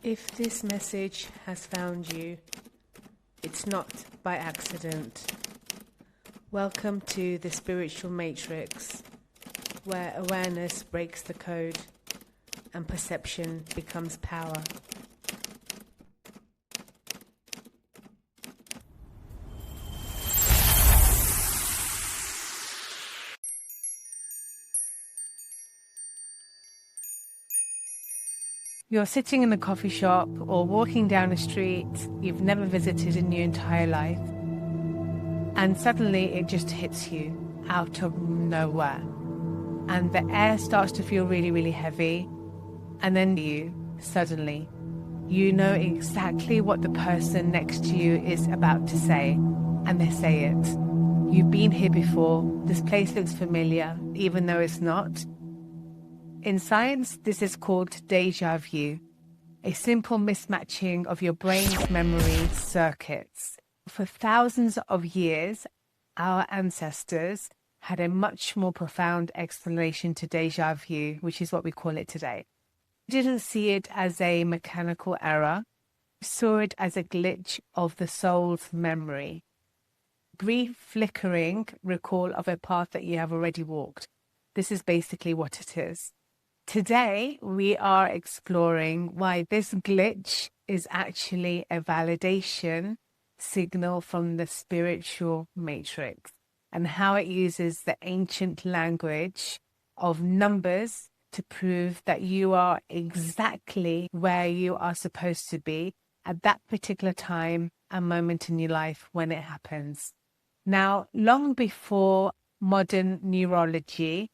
If this message has found you, it's not by accident. Welcome to the spiritual matrix, where awareness breaks the code and perception becomes power. You're sitting in a coffee shop or walking down a street you've never visited in your entire life, and suddenly it just hits you out of nowhere, and the air starts to feel really, really heavy, and then suddenly you know exactly what the person next to you is about to say, and they say it. You've been here before, this place looks familiar, even though it's not. In science, this is called Deja Vu, a simple mismatching of your brain's memory circuits. For thousands of years, our ancestors had a much more profound explanation to Deja Vu, which is what we call it today. They didn't see it as a mechanical error, saw it as a glitch of the soul's memory. Brief flickering recall of a path that you have already walked. This is basically what it is. Today, we are exploring why this glitch is actually a validation signal from the spiritual matrix, and how it uses the ancient language of numbers to prove that you are exactly where you are supposed to be at that particular time and moment in your life when it happens. Now, long before modern neurology,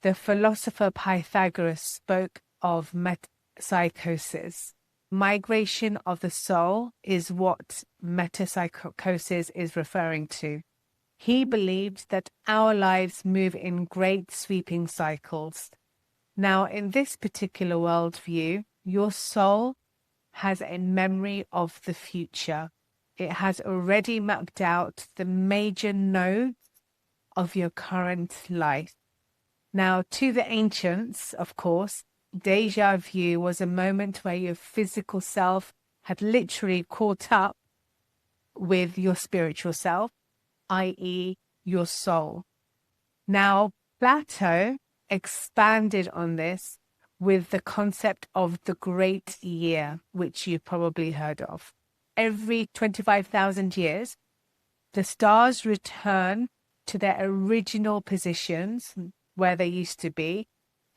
the philosopher Pythagoras spoke of metapsychosis. Migration of the soul is what metapsychosis is referring to. He believed that our lives move in great sweeping cycles. Now, in this particular worldview, your soul has a memory of the future. It has already mapped out the major nodes of your current life. Now, to the ancients, of course, Deja Vu was a moment where your physical self had literally caught up with your spiritual self, i.e., your soul. Now, Plato expanded on this with the concept of the great year, which you've probably heard of. Every 25,000 years, the stars return to their original positions where they used to be.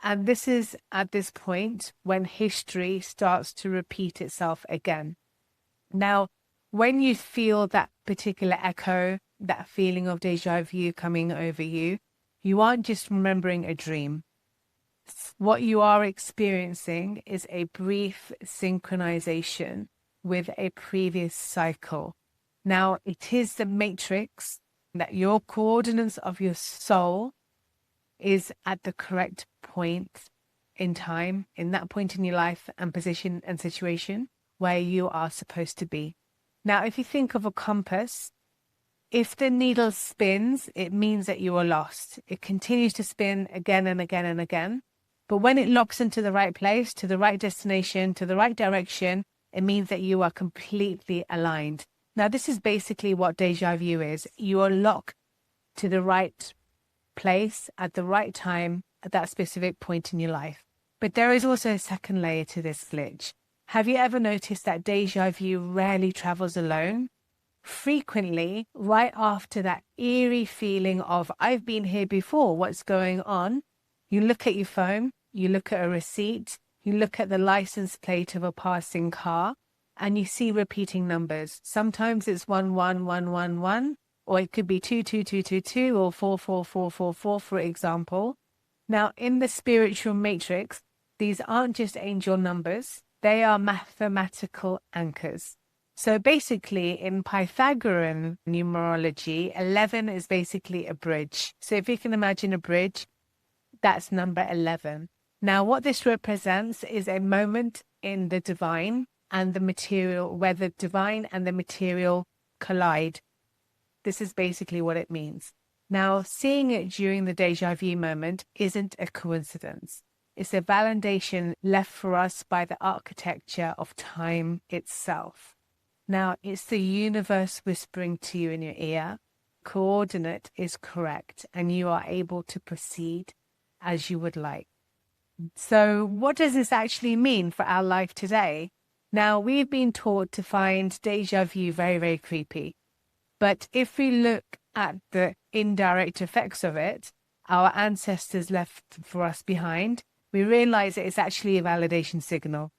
And this is at this point when history starts to repeat itself again. Now, when you feel that particular echo, that feeling of déjà vu coming over you, you aren't just remembering a dream. What you are experiencing is a brief synchronization with a previous cycle. Now, it is the matrix that your coordinates of your soul is at the correct point in time, in that point in your life and position and situation where you are supposed to be. Now, if you think of a compass, if the needle spins, it means that you are lost. It continues to spin again and again and again. But when it locks into the right place, to the right destination, to the right direction, it means that you are completely aligned. Now, this is basically what déjà vu is. You are locked to the right place at the right time at that specific point in your life. But there is also a second layer to this glitch. Have you ever noticed that déjà vu rarely travels alone? Frequently, right after that eerie feeling of, I've been here before, what's going on? You look at your phone, you look at a receipt, you look at the license plate of a passing car, and you see repeating numbers. Sometimes it's 11111, or it could be 22222 or 44444, for example. Now, in the spiritual matrix, these aren't just angel numbers, they are mathematical anchors. So basically, in Pythagorean numerology, 11 is basically a bridge. So if you can imagine a bridge, that's number 11. Now, what this represents is a moment in the divine and the material, where the divine and the material collide. This is basically what it means. Now, seeing it during the déjà vu moment isn't a coincidence. It's a validation left for us by the architecture of time itself. Now, it's the universe whispering to you in your ear. Coordinate is correct, and you are able to proceed as you would like. So, what does this actually mean for our life today? Now, we've been taught to find deja vu very, very creepy. But if we look at the indirect effects of it, our ancestors left for us behind, we realize that it's actually a validation signal.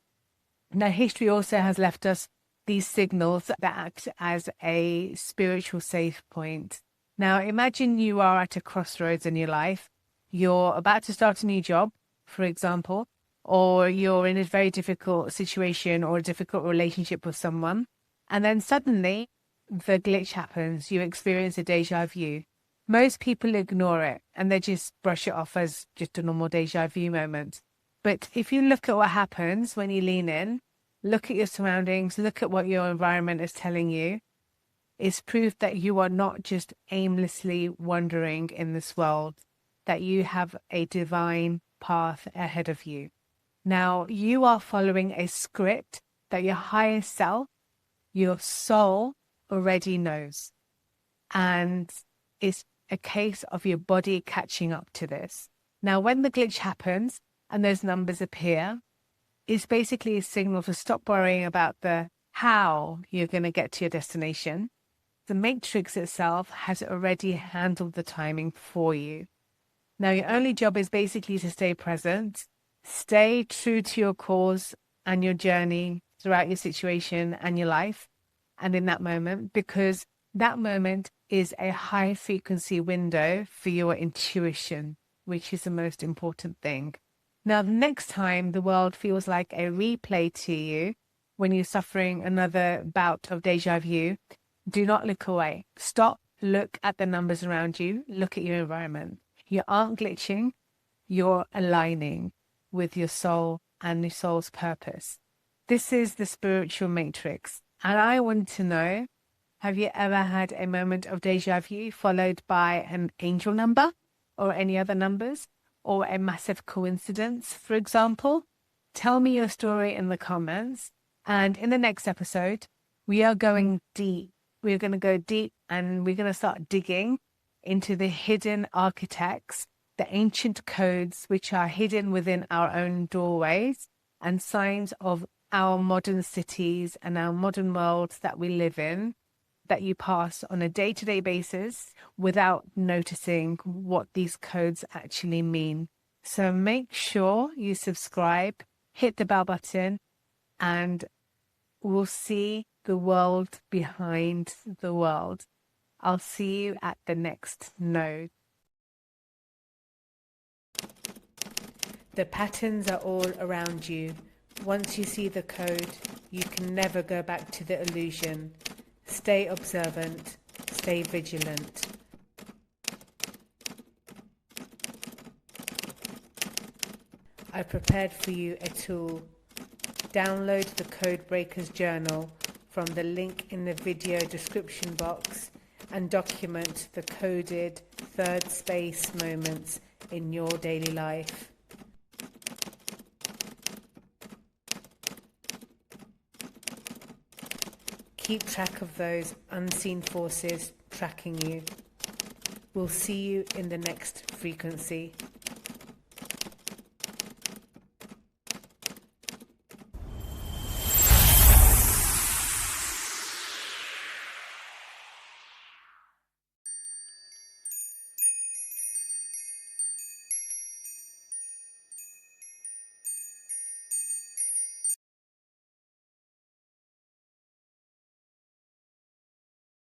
Now, history also has left us these signals that act as a spiritual safe point. Now, imagine you are at a crossroads in your life. You're about to start a new job, for example, or you're in a very difficult situation or a difficult relationship with someone. And then suddenly the glitch happens. You experience a deja vu. Most people ignore it and they just brush it off as just a normal deja vu moment. But if you look at what happens when you lean in, look at your surroundings, look at what your environment is telling you, it's proof that you are not just aimlessly wandering in this world, that you have a divine path ahead of you. Now, you are following a script that your higher self, your soul, already knows. And it's a case of your body catching up to this. Now, when the glitch happens and those numbers appear, it's basically a signal to stop worrying about the how you're going to get to your destination. The matrix itself has already handled the timing for you. Now, your only job is basically to stay present, stay true to your cause and your journey throughout your situation and your life and in that moment, because that moment is a high frequency window for your intuition, which is the most important thing. Now, the next time the world feels like a replay to you, when you're suffering another bout of deja vu, do not look away. Stop, look at the numbers around you, look at your environment. You aren't glitching, you're aligning with your soul and your soul's purpose. This is the spiritual matrix. And I want to know, have you ever had a moment of deja vu followed by an angel number or any other numbers or a massive coincidence, for example? Tell me your story in the comments. And in the next episode, we are going deep. We're going to go deep and we're going to start digging into the hidden architects, the ancient codes which are hidden within our own doorways and signs of our modern cities and our modern world that we live in, that you pass on a day-to-day basis without noticing what these codes actually mean. So make sure you subscribe, hit the bell button, and we'll see the world behind the world. I'll see you at the next node. The patterns are all around you. Once you see the code, you can never go back to the illusion. Stay observant, stay vigilant. I prepared for you a tool. Download the Code Breakers Journal from the link in the video description box and document the coded third space moments in your daily life. Keep track of those unseen forces tracking you. We'll see you in the next frequency.